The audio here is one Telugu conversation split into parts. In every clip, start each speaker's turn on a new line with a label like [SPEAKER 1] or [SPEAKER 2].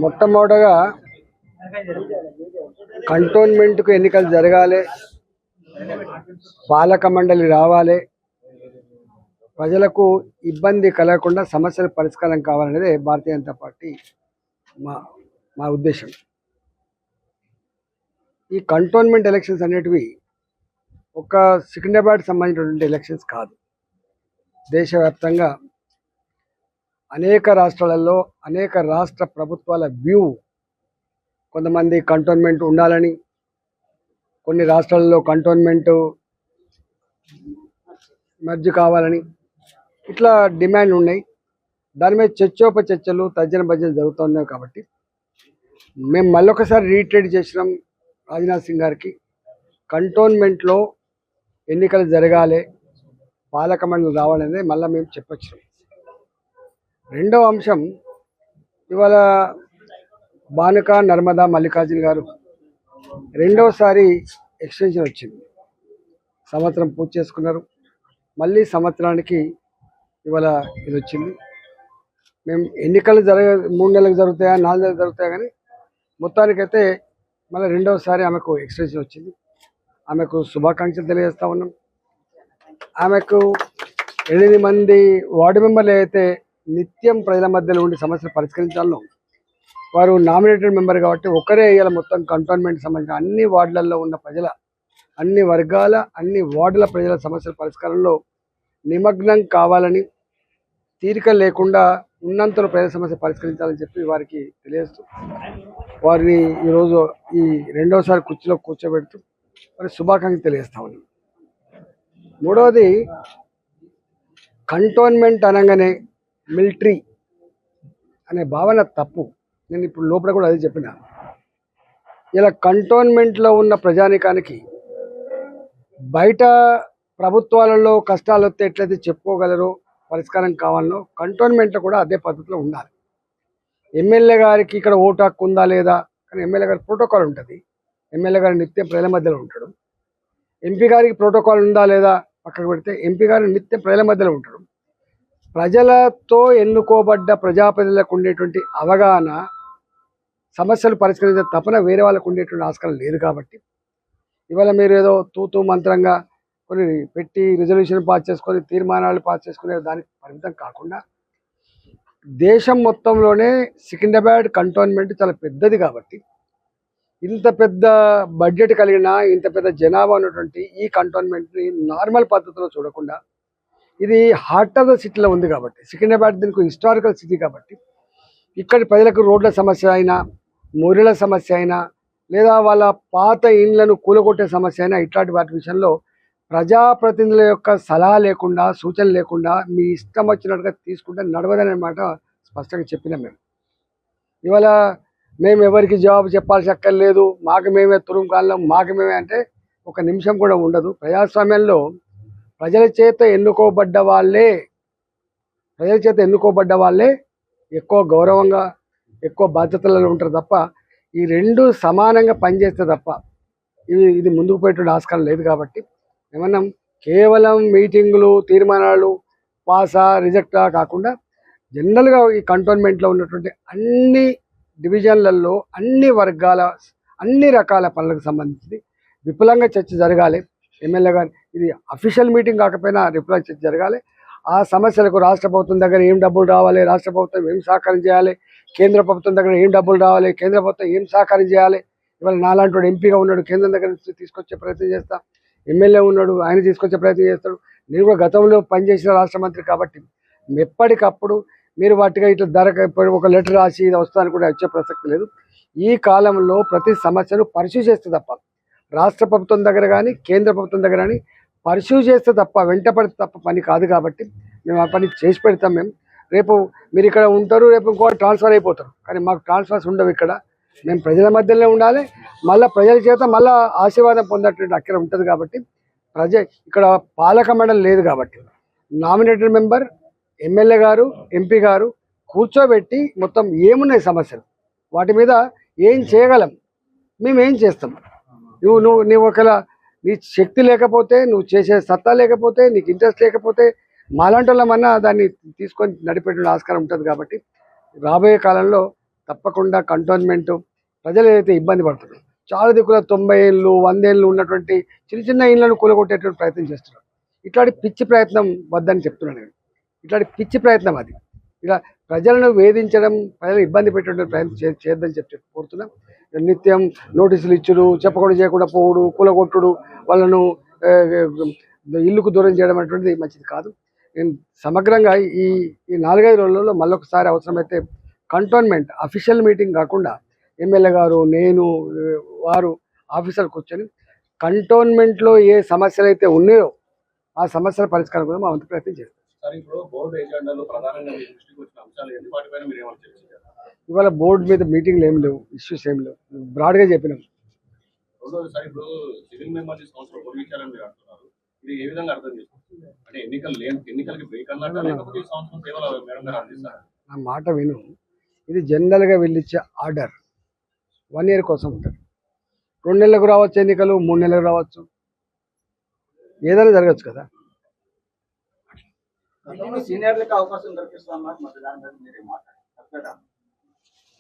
[SPEAKER 1] మొట్టమొదటగా కంటోన్మెంట్కు ఎన్నికలు జరగాలి, పాలక మండలి రావాలి, ప్రజలకు ఇబ్బంది కలగకుండా సమస్యల పరిష్కారం కావాలనేదే భారతీయ జనతా పార్టీ మా మా ఉద్దేశం. ఈ కంటోన్మెంట్ ఎలక్షన్స్ అనేటివి ఒక సికింద్రాబాద్ సంబంధించినటువంటి ఎలక్షన్స్ కాదు. దేశవ్యాప్తంగా అనేక రాష్ట్రాలలో అనేక రాష్ట్ర ప్రభుత్వాల వ్యూ, కొంతమంది కంటోన్మెంట్ ఉండాలని, కొన్ని రాష్ట్రాలలో కంటోన్మెంట్ మర్జ్ కావాలని ఇట్లా డిమాండ్ ఉన్నాయి. దాని మీద చర్చోపచర్చలు తర్జన భర్జన జరుగుతున్నాయి. కాబట్టి మేము మళ్ళొకసారి రీట్రేట్ చేసినాం రాజ్నాథ్ సింగ్ గారికి, కంటోన్మెంట్లో ఎన్నికలు జరగాలి, పాలక మండలి రావాలనేది మళ్ళీ మేము చెప్పొచ్చినాం. రెండవ అంశం, ఇవాళ బానుక నర్మదా మల్లికార్జున గారు రెండవసారి ఎక్స్టెన్షన్ వచ్చింది. సంవత్సరం పూర్తి చేసుకున్నారు. మళ్ళీ సంవత్సరానికి ఇవాళ ఇది వచ్చింది. మేము ఎన్నికలు 3 నెలలకు జరుగుతాయా 4 నెలలకు జరుగుతాయా కానీ మొత్తానికైతే మళ్ళీ రెండవసారి ఆమెకు ఎక్స్టెన్షన్ వచ్చింది. ఆమెకు శుభాకాంక్షలు తెలియజేస్తూ ఉన్నాం. ఆమెకు 8 మంది వార్డు మెంబర్లు అయితే నిత్యం ప్రజల మధ్యలో ఉండి సమస్యలు పరిష్కరించాలను, వారు నామినేటెడ్ మెంబర్ కాబట్టి ఒకరే ఇవాళ మొత్తం కంటోన్మెంట్ సంబంధించిన అన్ని వార్డులలో ఉన్న ప్రజల, అన్ని వర్గాల, అన్ని వార్డుల ప్రజల సమస్యల పరిష్కారంలో నిమగ్నం కావాలని, తీరిక లేకుండా ఉన్నంతలో ప్రజల సమస్య పరిష్కరించాలని చెప్పి వారికి తెలియజేస్తూ వారిని ఈరోజు ఈ రెండవసారి కుర్చీలో కూర్చోబెడుతూ వారి శుభాకాంక్షలు తెలియజేస్తా ఉన్నాం. మూడవది, కంటోన్మెంట్ అనగానే మిలిటరీ అనే భావన తప్పు. నేను ఇప్పుడు లోపల కూడా అదే చెప్పిన. ఇలా కంటోన్మెంట్లో ఉన్న ప్రజానికానికి బయట ప్రభుత్వాలలో కష్టాలు వస్తే ఎట్లయితే చెప్పుకోగలరో, పరిష్కారం కావాలనో కంటోన్మెంట్లో కూడా అదే పద్ధతిలో ఉండాలి. ఎమ్మెల్యే గారికి ఇక్కడ ఓటు హక్కు ఉందా లేదా, కానీ ఎమ్మెల్యే గారి ప్రోటోకాల్ ఉంటుంది. ఎమ్మెల్యే గారు నిత్యం ప్రజల మధ్యలో ఉంటాడు. ఎంపీ గారికి ప్రోటోకాల్ ఉందా లేదా పక్కకు పెడితే ఎంపీ గారు నిత్యం ప్రజల మధ్యలో ఉంటాడు. ప్రజలతో ఎన్నుకోబడ్డ ప్రజాప్రతినిధులకు ఉండేటువంటి అవగాహన, సమస్యలు పరిష్కరించే తపన వేరే వాళ్ళకు ఉండేటువంటి ఆస్కారం లేదు. కాబట్టి ఇవాళ మీరు ఏదో తూతూ మంత్రంగా కొన్ని పెట్టి రిజల్యూషన్ పాస్ చేసుకొని తీర్మానాలు పాస్ చేసుకునే దానికి పరిమితం కాకుండా, దేశం మొత్తంలోనే సికింద్రాబాద్ కంటోన్మెంట్ చాలా పెద్దది. కాబట్టి ఇంత పెద్ద బడ్జెట్ కలిగిన, ఇంత పెద్ద జనాభా ఉన్నటువంటి ఈ కంటోన్మెంట్ని నార్మల్ పద్ధతిలో చూడకుండా, ఇది హార్ట్ ఆఫ్ ద సిటీలో ఉంది. కాబట్టి సికింద్రాబాద్ దీనికి హిస్టారికల్ సిటీ. కాబట్టి ఇక్కడి ప్రజలకు రోడ్ల సమస్య అయినా, మురిల సమస్య అయినా, లేదా వాళ్ళ పాత ఇండ్లను కూలగొట్టే సమస్య అయినా, ఇట్లాంటి వాటి విషయంలో ప్రజాప్రతినిధుల యొక్క సలహా లేకుండా, సూచన లేకుండా మీ ఇష్టం వచ్చినట్టుగా తీసుకుంటే నడవదనే మాట స్పష్టంగా చెప్పినాం. ఇవాళ మేము ఎవరికి జవాబు చెప్పాల్సి అక్కర్లేదు, మాకు మేమే తురుంకాలం, మాకు మేమే అంటే ఒక నిమిషం కూడా ఉండదు. ప్రజాస్వామ్యంలో ప్రజల చేత ఎన్నుకోబడ్డ వాళ్ళే ఎక్కువ గౌరవంగా, ఎక్కువ బాధ్యతలలో ఉంటారు తప్ప, ఈ రెండు సమానంగా పనిచేస్తే తప్ప ఇది ముందుకు పోయేటువంటి ఆస్కారం లేదు. కాబట్టి ఏమన్నా కేవలం మీటింగులు, తీర్మానాలు పాసా రిజెక్టా కాకుండా జనరల్గా ఈ కంటోన్మెంట్లో ఉన్నటువంటి అన్ని డివిజన్లలో అన్ని వర్గాల, అన్ని రకాల పనులకు సంబంధించి విపులంగా చర్చ జరగాలి. ఎమ్మెల్యే గారు ఇది అఫీషియల్ మీటింగ్ కాకపోయినా విపులంగా చర్చ జరగాలి. ఆ సమస్యలకు రాష్ట్ర ప్రభుత్వం దగ్గర ఏం డబ్బులు రావాలి, రాష్ట్ర ప్రభుత్వం ఏం సహకారం చేయాలి, కేంద్ర ప్రభుత్వం దగ్గర ఏం డబ్బులు రావాలి, కేంద్ర ప్రభుత్వం ఏం సహకారం చేయాలి. ఇవాళ నాలాంటి వాడు ఎంపీగా ఉన్నాడు, కేంద్రం దగ్గర నుంచి తీసుకొచ్చే ప్రయత్నం చేస్తా. ఎమ్మెల్యే ఉన్నాడు, ఆయన తీసుకొచ్చే ప్రయత్నం చేస్తాడు. నేను కూడా గతంలో పనిచేసిన రాష్ట్ర మంత్రి. కాబట్టి ఎప్పటికప్పుడు మీరు వాటిగా ఇట్లా ఒక లెటర్ రాసి ఇది వస్తాను కూడా వచ్చే ప్రసక్తి లేదు. ఈ కాలంలో ప్రతి సమస్యను పరిశీలి చేస్తే తప్ప, రాష్ట్ర ప్రభుత్వం దగ్గర కానీ కేంద్ర ప్రభుత్వం దగ్గర కానీ పరిశీలి చేస్తే తప్ప, వెంటపడితే తప్ప పని కాదు. కాబట్టి మేము ఆ పని చేసి పెడతాం. రేపు మీరు ఇక్కడ ఉంటారు, రేపు ఇంకో ట్రాన్స్ఫర్ అయిపోతారు, కానీ మాకు ట్రాన్స్ఫర్స్ ఉండవు. ఇక్కడ మేము ప్రజల మధ్యలోనే ఉండాలి. మళ్ళీ ప్రజల చేత మళ్ళీ ఆశీర్వాదం పొందేటువంటి అక్కడ ఉంటుంది. కాబట్టి ఇక్కడ పాలక మండలి లేదు. కాబట్టి నామినేటెడ్ మెంబర్, ఎమ్మెల్యే గారు, ఎంపీ గారు కూర్చోబెట్టి మొత్తం ఏమున్నాయి సమస్యలు, వాటి మీద ఏం చేయగలం, మేము ఏం చేస్తాం. నువ్వు ఒకవేళ నీ శక్తి లేకపోతే, నువ్వు చేసే సత్తా లేకపోతే, నీకు ఇంట్రెస్ట్ లేకపోతే, మాలాంటి వాళ్ళమన్నా దాన్ని తీసుకొని నడిపేటువంటి ఆస్కారం ఉంటుంది. కాబట్టి రాబోయే కాలంలో తప్పకుండా కంటోన్మెంట్ ప్రజలు ఏదైతే ఇబ్బంది పడుతున్నారు, చాలా దిక్కుల 90 ఏళ్ళు 100 ఏళ్ళు ఉన్నటువంటి చిన్న చిన్న ఇళ్లను కూలగొట్టేటువంటి ప్రయత్నం చేస్తున్నారు. ఇట్లాంటి పిచ్చి ప్రయత్నం వద్దని చెప్తున్నాను నేను. ఇట్లాంటి పిచ్చి ప్రయత్నం అది. ఇక ప్రజలను వేధించడం, ప్రజలు ఇబ్బంది పెట్టేటువంటి ప్రయత్నం చేయొద్దని కోరుతున్నాం. నిత్యం నోటీసులు ఇచ్చుడు, చెప్పకుండా చేయకుండా పోవుడు, కూలగొట్టుడు, వాళ్ళను ఇల్లుకు దూరం చేయడం అనేటువంటిది మంచిది కాదు. నేను సమగ్రంగా ఈ 4-5 రోజులలో మళ్ళొకసారి అవసరమైతే కంటోన్మెంట్ అఫీషియల్ మీటింగ్ కాకుండా ఎమ్మెల్యే గారు, నేను, వారు ఆఫీసర్ కూర్చొని కంటోన్మెంట్లో ఏ సమస్యలు అయితే ఉన్నాయో ఆ సమస్యల పరిష్కారం కూడా మా వంతు ప్రయత్నం చేస్తాం. ఇవాళ బోర్డు మీద మీటింగ్లు ఏం లేవు, ఇష్యూస్ ఏం లేవు, బ్రాడ్గా చెప్పినాం. నా మాట విను, ఇది జనరల్గా వెళ్ళిచ్చే ఆర్డర్ 1 year కోసం ఉంటుంది. 2 నెలలకు రావచ్చు ఎన్నికలు, 3 నెలలకు రావచ్చు, ఏదైనా జరగచ్చు కదా.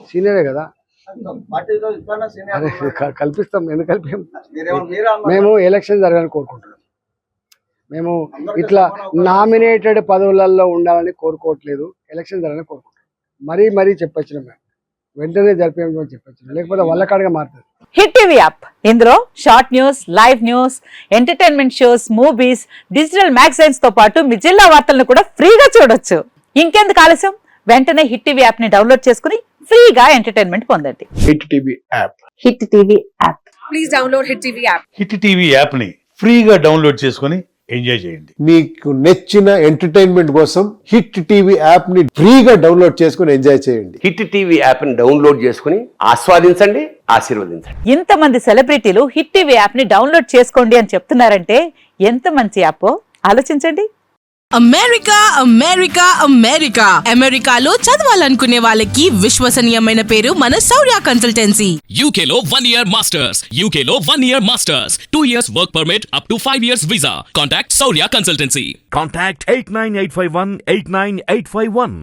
[SPEAKER 1] సీనియరే కదా, కల్పిస్తాం. ఎందుకు కల్పాం? మేము ఎలక్షన్ జరగాలని కోరుకుంటున్నాం. మేము ఇట్లా నామినేటెడ్ పదవులలో ఉండాలని కోరుకోవట్లేదు, ఎలక్షన్ జరగాలని కోరుకుంటున్నాం. మరీ చెప్పొచ్చినాం, మేము వెంటనే జరిపేమని చెప్పొచ్చినాం, లేకపోతే వాళ్ళ కాడగా మారుతుంది.
[SPEAKER 2] హిట్ టీవీ యాప్, ఇందులో short news, live news, entertainment shows, movies, digital magazines తో పాటు మీ జిల్లా వార్తలను కూడా ఫ్రీగా చూడొచ్చు. ఇంకెందుకు ఆలస్యం, వెంటనే హిట్ టీవీ యాప్ ని డౌన్లోడ్ చేసుకుని ఫ్రీగా ఎంటర్టైన్మెంట్ పొందండి.
[SPEAKER 3] Hit TV app.
[SPEAKER 2] Hit TV app.
[SPEAKER 4] Please download hit TV app.
[SPEAKER 5] Hit TV app ని ఫ్రీగా డౌన్లోడ్ చేసుకుని ఎంజాయ్ చేయండి.
[SPEAKER 3] మీకు నచ్చిన ఎంటర్టైన్మెంట్ కోసం హిట్ టీవీ యాప్ ని ఫ్రీగా డౌన్లోడ్ చేసుకుని ఎంజాయ్ చేయండి.
[SPEAKER 6] హిట్ టీవీ యాప్ ని డౌన్లోడ్ చేసుకుని ఆస్వాదించండి, ఆశీర్వదించండి.
[SPEAKER 2] ఇంతమంది సెలబ్రిటీలు హిట్ టీవీ యాప్ ని డౌన్లోడ్ చేసుకోండి అని చెప్తున్నారంటే ఎంత మంచి యాప్ ఆలోచించండి.
[SPEAKER 7] అమెరికాలో చదవాలనుకునే వాళ్ళకి విశ్వసనీయమైన పేరు మన శౌర్య కన్సల్టెన్సీ.
[SPEAKER 8] UK లో 1 year masters, UK లో 1 year masters, 2 years work permit up to 5 years visa. Contact Saurya Consultancy.
[SPEAKER 9] Contact 89851 89851.